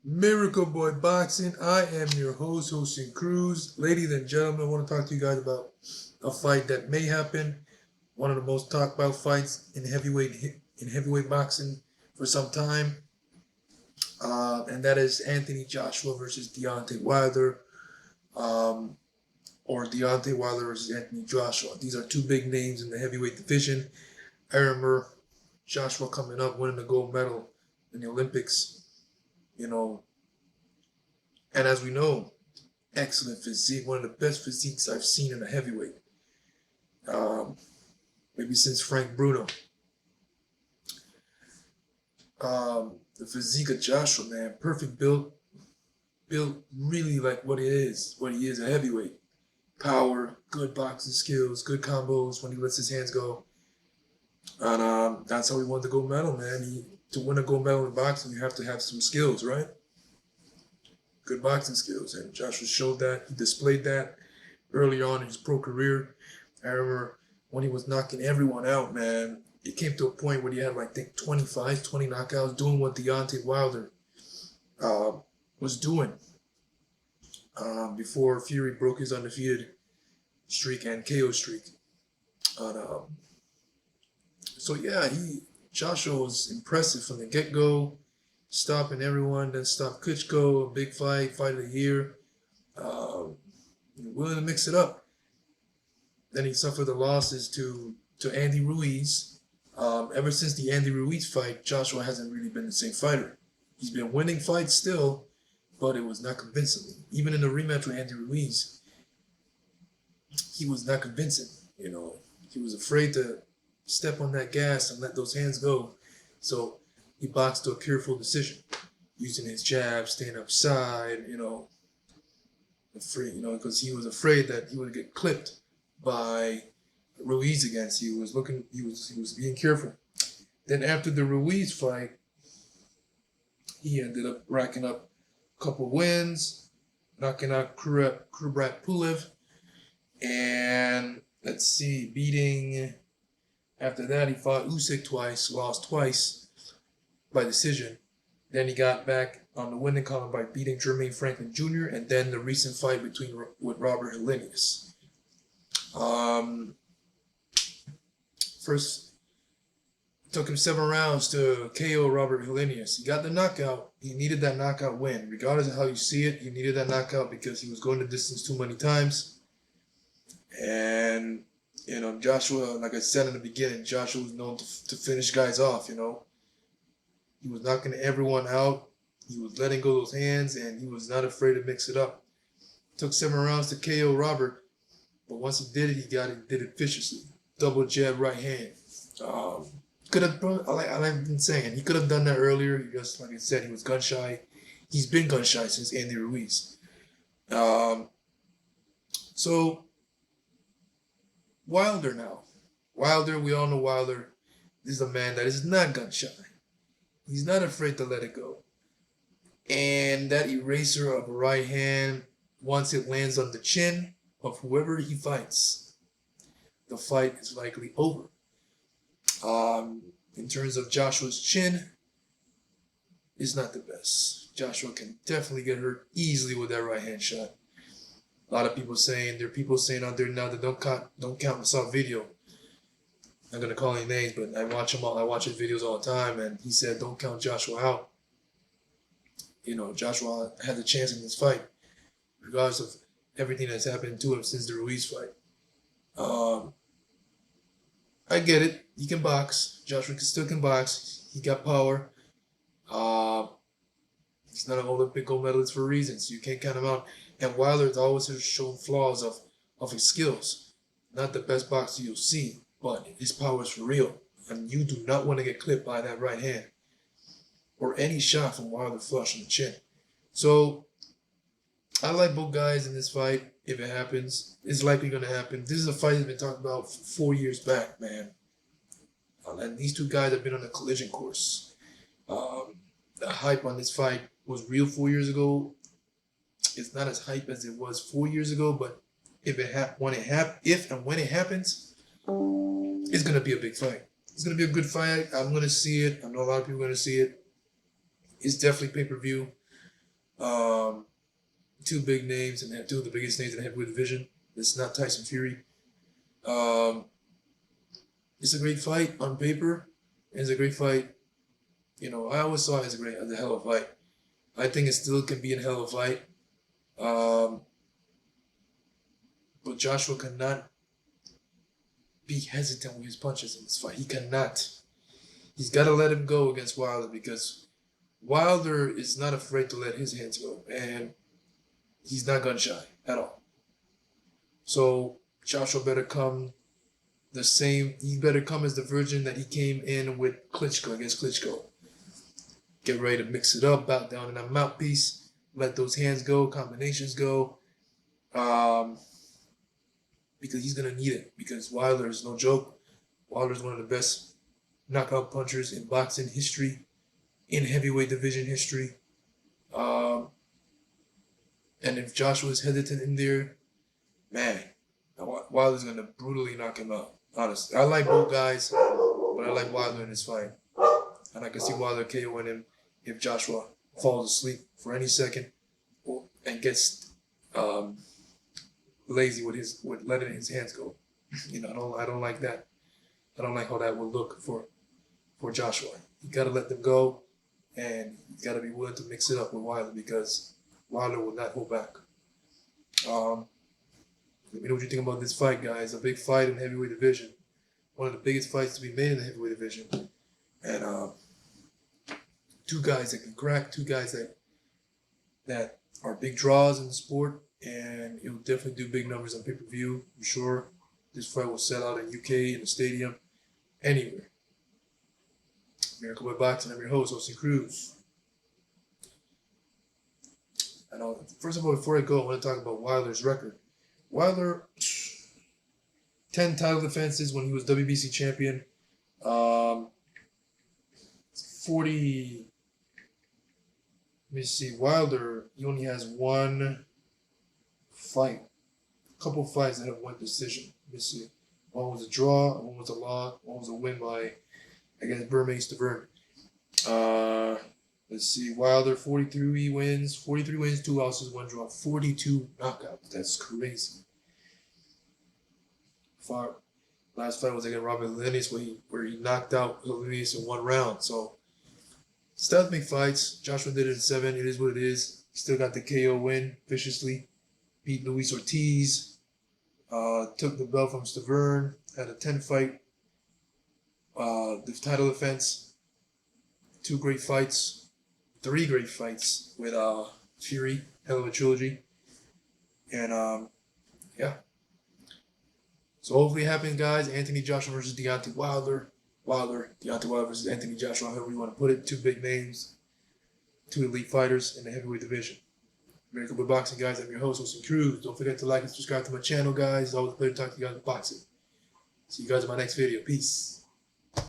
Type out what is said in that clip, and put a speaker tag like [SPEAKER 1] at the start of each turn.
[SPEAKER 1] Miracle Boy Boxing. I am your host, Hosting Cruz. Ladies and gentlemen, I want to talk to you guys about a fight that may happen. One of the most talked about fights in heavyweight boxing for some time, and that is Anthony Joshua versus Deontay Wilder, um, or Deontay Wilder versus Anthony Joshua. These are two big names in the heavyweight division. I remember Joshua coming up, winning the gold medal in the Olympics. You know, and as we know, excellent physique, one of the best physiques I've seen in a heavyweight. Um, Maybe since Frank Bruno. The physique of Joshua, man, perfect built really like what he is, a heavyweight. Power, good boxing skills, good combos when he lets his hands go. And that's how he won the gold medal, man. To win a gold medal in boxing, you have to have some skills, right? Good boxing skills. And Joshua showed that. He displayed that early on in his pro career. I remember when he was knocking everyone out, man. It came to a point where he had like I think 25, 20 knockouts, doing what Deontay Wilder uh, was doing before Fury broke his undefeated streak and KO streak. And, so yeah, Joshua was impressive from the get go, stopping everyone, then stopped Klitschko, big fight of the year, willing to mix it up. Then he suffered the losses to Andy Ruiz. Ever since the Andy Ruiz fight, Joshua hasn't really been the same fighter. He's been winning fights still, but it was not convincing. Even in the rematch with Andy Ruiz, he was not convincing. He was afraid to step on that gas and let those hands go. So he boxed to a careful decision, using his jab, staying upside, because he was afraid that he would get clipped by Ruiz again. So he was being careful. Then after the Ruiz fight, he ended up racking up a couple wins, knocking out Kubrat Pulev, and let's see, beating. After that, he fought Usyk twice, lost twice by decision. Then he got back on the winning column by beating Jermaine Franklin Jr. and then the recent fight with Robert Helenius. First, it took him 7 rounds to KO Robert Helenius. He got the knockout. He needed that knockout win. Regardless of how you see it, he needed that knockout because he was going the distance too many times. And, Joshua, like I said in the beginning, Joshua was known to finish guys off, He was knocking everyone out. He was letting go those hands, and he was not afraid to mix it up. It took 7 rounds to KO Robert, but once he did it, did it viciously. Double jab right hand. Could have, like I've been saying, he could have done that earlier. Just like I said, he was gun shy. He's been gun shy since Andy Ruiz. So Wilder now. Wilder, we all know Wilder. This is a man that is not gun shy. He's not afraid to let it go. And that eraser of a right hand, once it lands on the chin of whoever he fights, the fight is likely over. In terms of Joshua's chin, it's not the best. Joshua can definitely get hurt easily with that right hand shot. A lot of people saying, there are people saying out there now that don't count Massa's video. I'm not gonna call any names, but I watch his videos all the time, and he said don't count Joshua out. Joshua had the chance in this fight, regardless of everything that's happened to him since the Ruiz fight. I get it. He can box. Joshua still can box. He got power. He's not an Olympic gold medalist for a reason, so you can't count him out. And Wilder's always shown flaws of his skills. Not the best boxer you'll see, but his power is for real. And you do not want to get clipped by that right hand or any shot from Wilder flush on the chin. So I like both guys in this fight. If it happens, it's likely going to happen. This is a fight that's been talked about 4 years back, man. And these two guys have been on a collision course. The hype on this fight was real 4 years ago. It's not as hype as it was 4 years ago, but if and when it happens, it's gonna be a big fight. It's gonna be a good fight. I'm gonna see it. I know a lot of people are gonna see it. It's definitely pay-per-view. Um, two big names and two of the biggest names in the heavyweight division. It's not Tyson Fury. Um, it's a great fight on paper. It's a great fight. You know, I always saw it as a hell of a fight. I think it still can be a hell of a fight. Um, but Joshua cannot be hesitant with his punches in this fight. He cannot. He's got to let him go against Wilder because Wilder is not afraid to let his hands go, and he's not gun shy at all. So Joshua better come the same. He better come as the virgin that he came in with Klitschko against Klitschko. Get ready to mix it up, bow down in that mouthpiece, let those hands go, combinations go, because he's gonna need it. Because Wilder is no joke. Wilder is one of the best knockout punchers in boxing history, in heavyweight division history. And if Joshua is hesitant in there, man, Wilder's gonna brutally knock him out. Honestly, I like both guys, but I like Wilder in this fight, and I can see Wilder KOing him if Joshua falls asleep for any second, and gets lazy with letting his hands go. You know, I don't like that. I don't like how that will look for Joshua. You gotta let them go, and you gotta be willing to mix it up with Wilder because Wilder will not hold back. Let me know what you think about this fight, guys. A big fight in the heavyweight division. One of the biggest fights to be made in the heavyweight division. And two guys that can crack, two guys that are big draws in the sport, and it will definitely do big numbers on pay-per-view. I'm sure this fight will sell out in UK, in the stadium, anywhere. Miracle Boy Boxing, I'm your host, Austin Cruz. And first of all, before I go, I want to talk about Wilder's record. Wilder, 10 title defenses when he was WBC champion. 40. Let me see. Wilder, he only has one fight. A couple fights that have one decision. Let me see. One was a draw, one was a loss, one was a win by, I guess, Burmese to Burn. Let's see. Wilder, 43 wins, 2 losses, 1 draw, 42 knockouts. That's crazy. Last fight was against Robert Linus where he knocked out Linus in 1 round. So, still big fights. Joshua did it in 7. It is what it is. Still got the KO win viciously. Beat Luis Ortiz. Took the belt from Stavern. Had a 10-fight the title defense. 2 great fights. 3 great fights with Fury. Hell of a trilogy. And yeah. So hopefully it happens, guys. Anthony Joshua versus Deontay Wilder. Deontay Wilder versus Anthony Joshua, however you want to put it. 2 big names. 2 elite fighters in the heavyweight division. Miracle Boy Boxing, guys. I'm your host, Austin Cruz. Don't forget to like and subscribe to my channel, guys. It's always a pleasure to talk to you guys about boxing. See you guys in my next video. Peace.